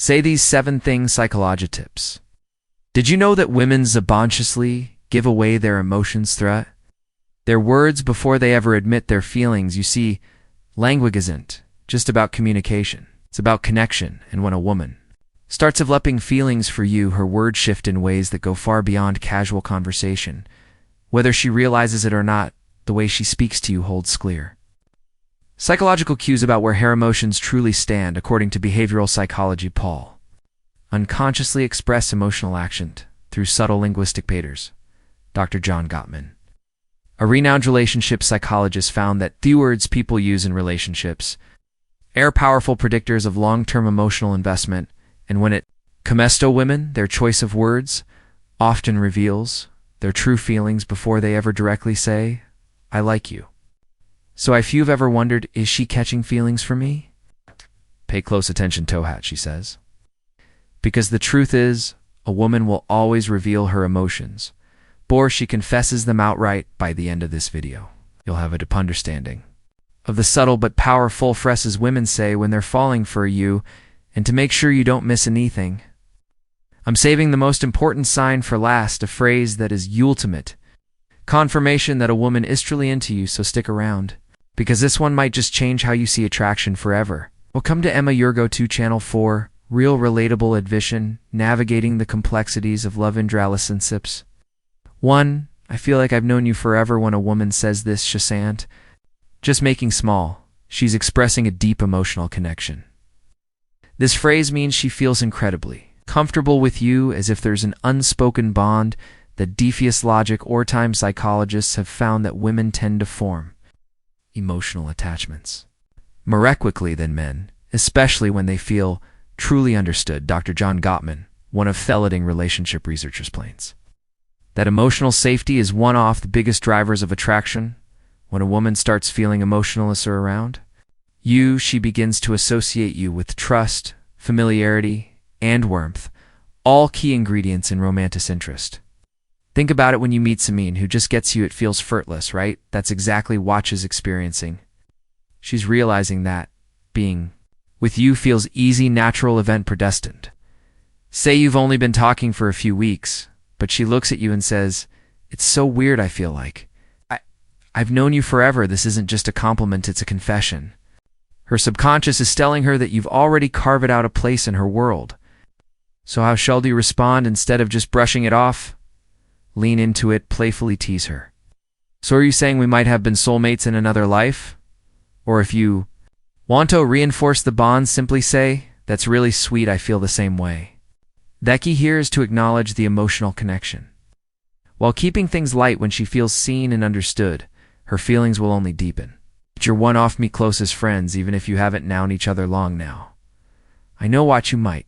Say these 7 things psychology tips. Did you know that women subconsciously give away their emotions through their words before they ever admit their feelings? You see, language isn't just about communication. It's about connection, and when a woman starts developing feelings for you, her words shift in ways that go far beyond casual conversation. Whether she realizes it or not, the way she speaks to you holds clear psychological cues about where her emotions truly stand. According to behavioral psychology, Paul unconsciously express emotional action through subtle linguistic patterns. Dr. John Gottman, a renowned relationship psychologist, found that the words people use in relationships are powerful predictors of long-term emotional investment, and when it comes to women, their choice of words often reveals their true feelings before they ever directly say, "I like you." So if you've ever wondered, is she catching feelings for me? Pay close attention, Tohat, she says. Because the truth is, a woman will always reveal her emotions, or she confesses them outright. By the end of this video, you'll have a deep understanding of the subtle but powerful phrases women say when they're falling for you, and to make sure you don't miss anything, I'm saving the most important sign for last, a phrase that is ultimate confirmation that a woman is truly into you. So stick around, because this one might just change how you see attraction forever. Welcome to Emma, your go-to channel for real relatable advice, navigating the complexities of love and relationships. 1. I feel like I've known you forever. When a woman says this, she isn't just making small, she's expressing a deep emotional connection. This phrase means she feels incredibly comfortable with you, as if there's an unspoken bond that defies logic or time. Psychologists have found that women tend to form emotional attachments more quickly than men, especially when they feel truly understood. Dr. John Gottman, one of the leading relationship researchers, explains that emotional safety is one of the biggest drivers of attraction. When a woman starts feeling emotionless or around you, she begins to associate you with trust, familiarity, and warmth, all key ingredients in romantic interest. Think about it when you meet Samin, who just gets you. It feels effortless, right? That's exactly what she's experiencing. She's realizing that being with you feels easy, natural, event predestined. Say you've only been talking for a few weeks, but she looks at you and says, "It's so weird, I feel like I've known you forever." This isn't just a compliment, it's a confession. Her subconscious is telling her that you've already carved out a place in her world. So how shall you respond? Instead of just brushing it off, lean into it, playfully tease her. "So are you saying we might have been soulmates in another life?" Or if you want to reinforce the bond, simply say, "That's really sweet, I feel the same way." The key here is to acknowledge the emotional connection, while keeping things light. When she feels seen and understood, her feelings will only deepen. You're one of me closest friends, even if you haven't known each other long now. I know what you might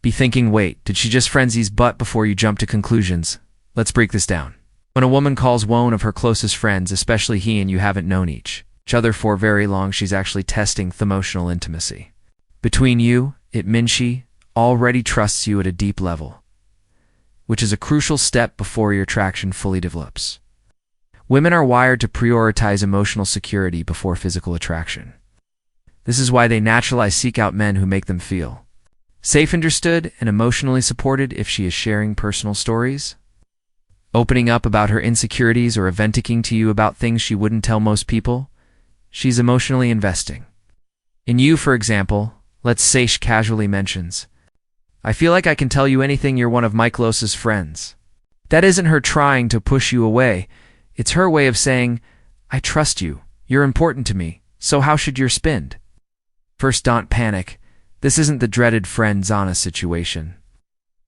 be thinking. Wait, did she just frenzy's butt? Before you jump to conclusions, let's break this down. When a woman calls one of her closest friends, especially he and you haven't known each other for very long, she's actually testing the emotional intimacy between you. It means she already trusts you at a deep level, which is a crucial step before your attraction fully develops. Women are wired to prioritize emotional security before physical attraction. This is why they naturally seek out men who make them feel safe, understood, and emotionally supported. If she is sharing personal stories, opening up about her insecurities, or venting to you about things she wouldn't tell most people, she's emotionally investing in you. For example, let's say she casually mentions, "I feel like I can tell you anything, you're one of my closest friends." That isn't her trying to push you away. It's her way of saying, "I trust you, you're important to me, so how should your spend?" First, don't panic. This isn't the dreaded friend-zona situation.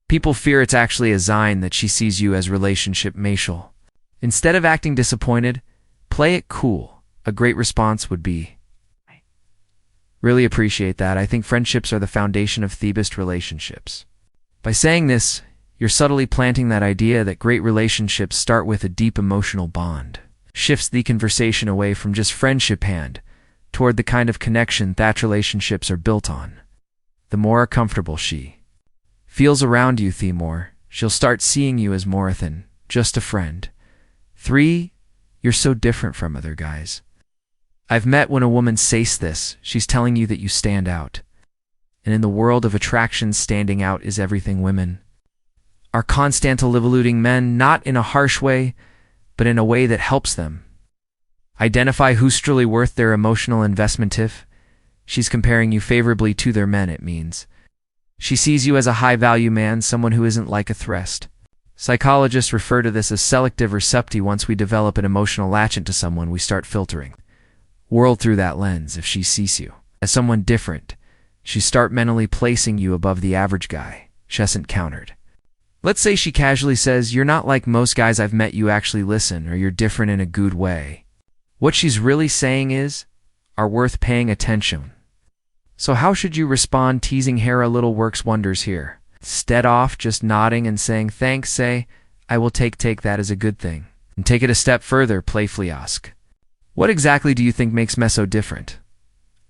People fear it's actually a sign that she sees you as relationship material. Instead of acting disappointed, play it cool. A great response would be, "Really appreciate that. I think friendships are the foundation of the best relationships." By saying this, you're subtly planting that idea that great relationships start with a deep emotional bond. Shifts the conversation away from just friendship and toward the kind of connection that relationships are built on. The more comfortable she feels around you, the more she'll start seeing you as more than just a friend. 3. You're so different from other guys. I've met when a woman says this, she's telling you that you stand out. And in the world of attraction, standing out is everything. Women are constantly eluding men, not in a harsh way, but in a way that helps them identify who's truly worth their emotional investment. If she's comparing you favorably to their men, it means she sees you as a high-value man, someone who isn't like a threat. Psychologists refer to this as selective receptivity. Once we develop an emotional latch to someone, we start filtering world through that lens. If she sees you as someone different, she start mentally placing you above the average guy. Chesant countered. Let's say she casually says, "You're not like most guys I've met, you actually listen," or "You're different in a good way." What she's really saying is, "Are worth paying attention." So how should you respond? Teasing her a little works wonders here. Instead of just nodding and saying thanks, say, "I will take that as a good thing." And take it a step further, playfully ask, "What exactly do you think makes me so different?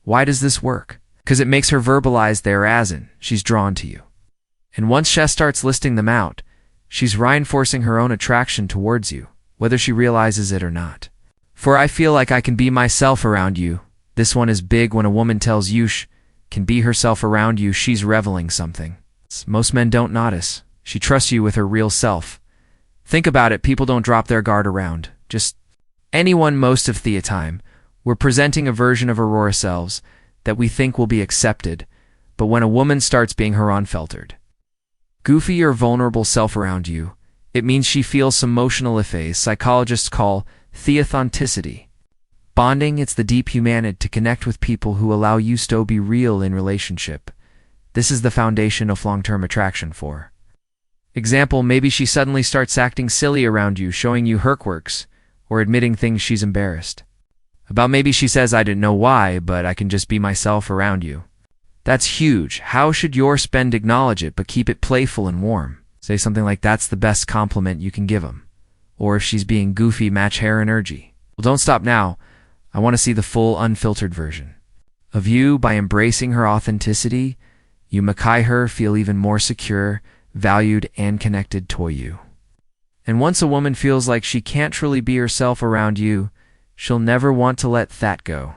Why does this work?" Because it makes her verbalize there as in, she's drawn to you. And once she starts listing them out, she's reinforcing her own attraction towards you, whether she realizes it or not. For I feel like I can be myself around you. This one is big. When a woman tells you she can be herself around you, she's revealing something most men don't notice. She trusts you with her real self. Think about it. People don't drop their guard around just anyone most of the time. We're presenting a version of Aurora selves that we think will be accepted, but when a woman starts being her unfiltered, goofy or vulnerable self around you, it means she feels some emotional effects psychologists call theauthenticity. Bonding, it's the deep humanity to connect with people who allow you to be real in relationship. This is the foundation of long-term attraction. For example, maybe she suddenly starts acting silly around you, showing you her quirks, or admitting things she's embarrassed about. Maybe she says, "I didn't know why, but I can just be myself around you." That's huge. How should your spend acknowledge it, but keep it playful and warm? Say something like, "That's the best compliment you can give him." Or if she's being goofy, match her energy. Well, don't stop now. I want to see the full, unfiltered version of you. By embracing her authenticity, you make her feel even more secure, valued, and connected to you. And once a woman feels like she can't truly be herself around you, she'll never want to let that go.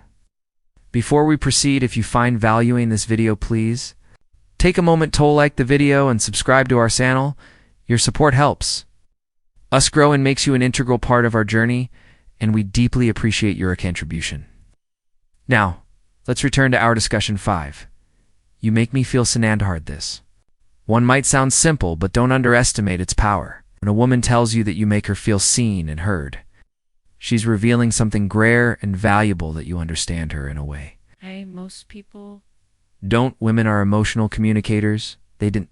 Before we proceed, if you find value in this video, please take a moment to like the video and subscribe to our channel. Your support helps us grow and makes you an integral part of our journey, and we deeply appreciate your contribution. Now, let's return to our discussion 5. You make me feel hard. This one might sound simple, but don't underestimate its power. When a woman tells you that you make her feel seen and heard, she's revealing something rare and valuable, that you understand her in a way Most people don't. Women are emotional communicators. They didn't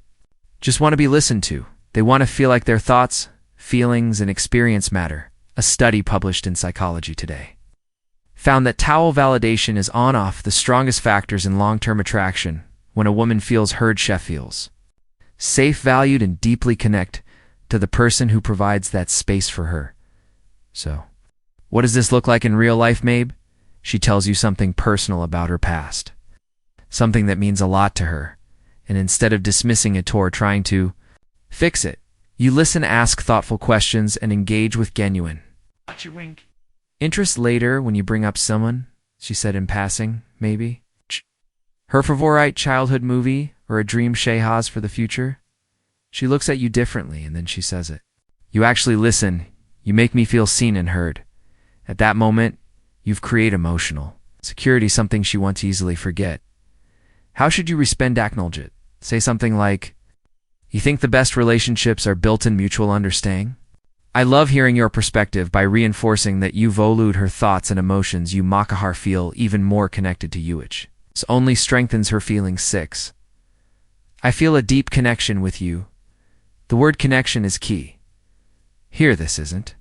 just want to be listened to. They want to feel like their thoughts, feelings, and experience matter. A study published in Psychology Today found that towel validation is on-off the strongest factors in long-term attraction. When a woman feels heard, she feels safe, valued, and deeply connect to the person who provides that space for her. So, what does this look like in real life, Mabe? She tells you something personal about her past, something that means a lot to her, and instead of dismissing it or trying to fix it, you listen, ask thoughtful questions, and engage with genuine interest. Later, when you bring up someone she said in passing, maybe her favorite childhood movie or a dream she has for the future, she looks at you differently, and then she says it. You actually listen. You make me feel seen and heard. At that moment, you've created emotional security, something she won't easily forget. How should you respond? Acknowledge it. Say something like, "You think the best relationships are built in mutual understanding?" I love hearing your perspective. By reinforcing that you value her thoughts and emotions, you make her feel even more connected to you, which only strengthens her feelings. 6. I feel a deep connection with you. The word connection is key. Here, this isn't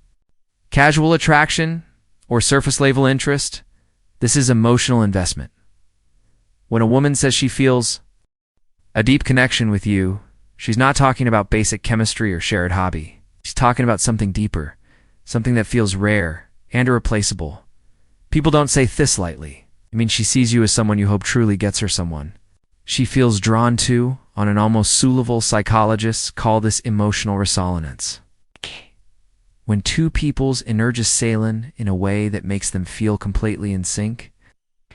casual attraction or surface level interest. This is emotional investment. When a woman says she feels a deep connection with you, she's not talking about basic chemistry or shared hobby. She's talking about something deeper, something that feels rare and irreplaceable. People don't say this lightly. I mean, she sees you as someone you hope truly gets her, someone she feels drawn to on an almost soul level. Psychologists call this emotional resonance. When two people's energies sail in a way that makes them feel completely in sync.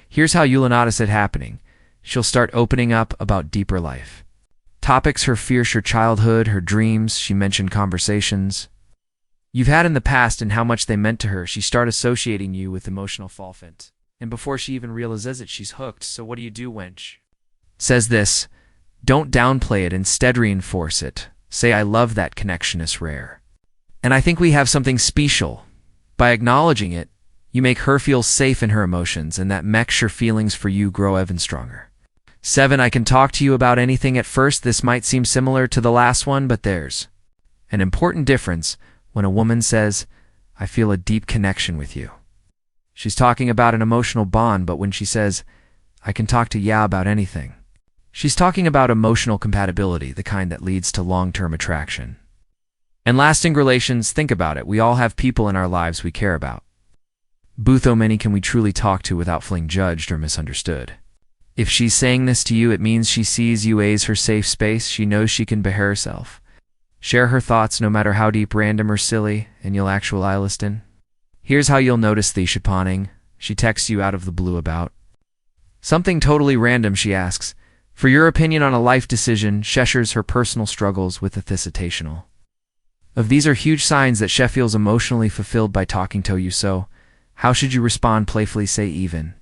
Here's how you'll notice it happening. she'll start opening up about deeper life. Topics her fierce, her childhood, her dreams, she mentioned conversations you've had in the past and how much they meant to her. She start associating you with emotional fulfillment. And before she even realizes it, she's hooked. So what do you do, wench? Says this, don't downplay it, instead reinforce it. Say, I love that connection is rare. And I think we have something special. By acknowledging it, you make her feel safe in her emotions, and that makes her feelings for you grow even stronger. 7. I can talk to you about anything. At first, this might seem similar to the last one, but there's an important difference when a woman says, I feel a deep connection with you. She's talking about an emotional bond, but when she says, I can talk to ya about anything, she's talking about emotional compatibility, the kind that leads to long-term attraction. And lasting relations, think about it. We all have people in our lives we care about. But how many can we truly talk to without feeling judged or misunderstood? If she's saying this to you, it means she sees you as her safe space. She knows she can be herself. Share her thoughts, no matter how deep, random, or silly, and you'll actually listen. Here's how you'll notice the shapaning. She texts you out of the blue about something totally random. She asks for your opinion on a life decision. Shares her personal struggles with the thicitational. Of these are huge signs that she feels emotionally fulfilled by talking to you. So, how should you respond? Playfully say even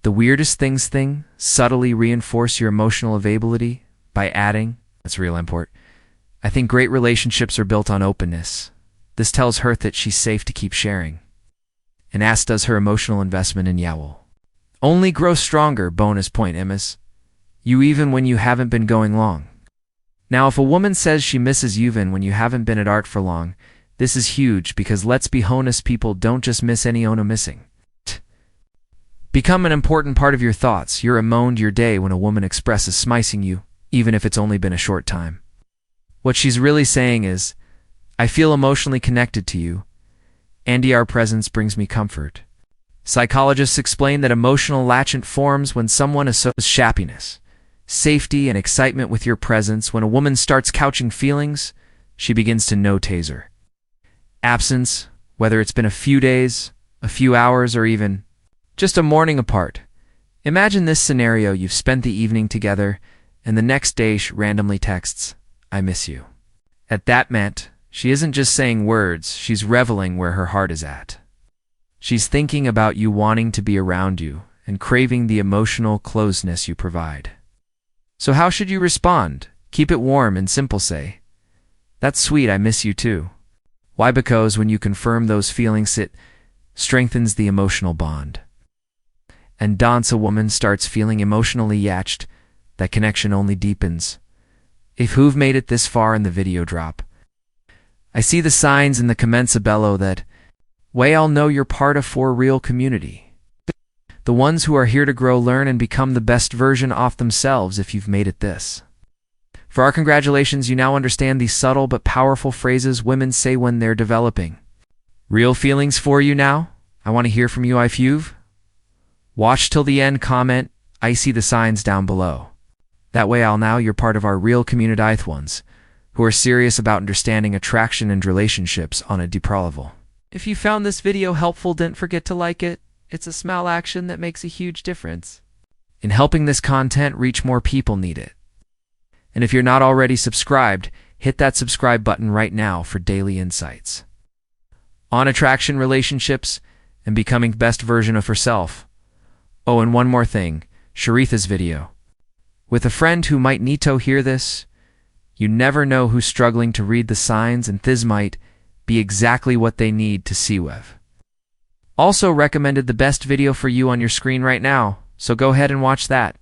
the weirdest things subtly reinforce your emotional availability by adding, that's real import, I think great relationships are built on openness. This tells her that she's safe to keep sharing. And as does her emotional investment in Yowl. Only grow stronger. Bonus point, Emmas. You even when you haven't been going long. Now, if a woman says she misses you even when you haven't been at art for long, this is huge, because let's be honest, people don't just miss any ono missing. Become an important part of your thoughts, your emotion, your day when a woman expresses smicing you, even if it's only been a short time. What she's really saying is, I feel emotionally connected to you, and our presence brings me comfort. Psychologists explain that emotional attachment forms when someone associates happiness, safety, and excitement with your presence. When a woman starts couching feelings, she begins to notice her absence, whether it's been a few days, a few hours, or even just a morning apart. Imagine this scenario: you've spent the evening together, and the next day she randomly texts, I miss you. At that moment, she isn't just saying words, she's reveling where her heart is at. She's thinking about you, wanting to be around you, and craving the emotional closeness you provide. So how should you respond? Keep it warm and simple. Say, that's sweet, I miss you too. Why? Because when you confirm those feelings, it strengthens the emotional bond. And once a woman starts feeling emotionally attached, that connection only deepens. If who've made it this far in the video, drop I see the signs in the comments below that way I'll know you're part of for real community. The ones who are here to grow, learn, and become the best version of themselves. If you've made it this for our congratulations, you now understand these subtle but powerful phrases women say when they're developing real feelings for you. Now, I want to hear from you. If you've watched till the end, comment, I see the signs down below. That way I'll know you're part of our real community ones who are serious about understanding attraction and relationships on a deeper level. If you found this video helpful, don't forget to like it. It's a small action that makes a huge difference in helping this content reach more people need it. And if you're not already subscribed, hit that subscribe button right now for daily insights on attraction, relationships, and becoming the best version of herself. Oh, and one more thing, Sharitha's video with a friend who might need to hear this. You never know who's struggling to read the signs, and this might be exactly what they need to see with. Also recommended the best video for you on your screen right now, so go ahead and watch that.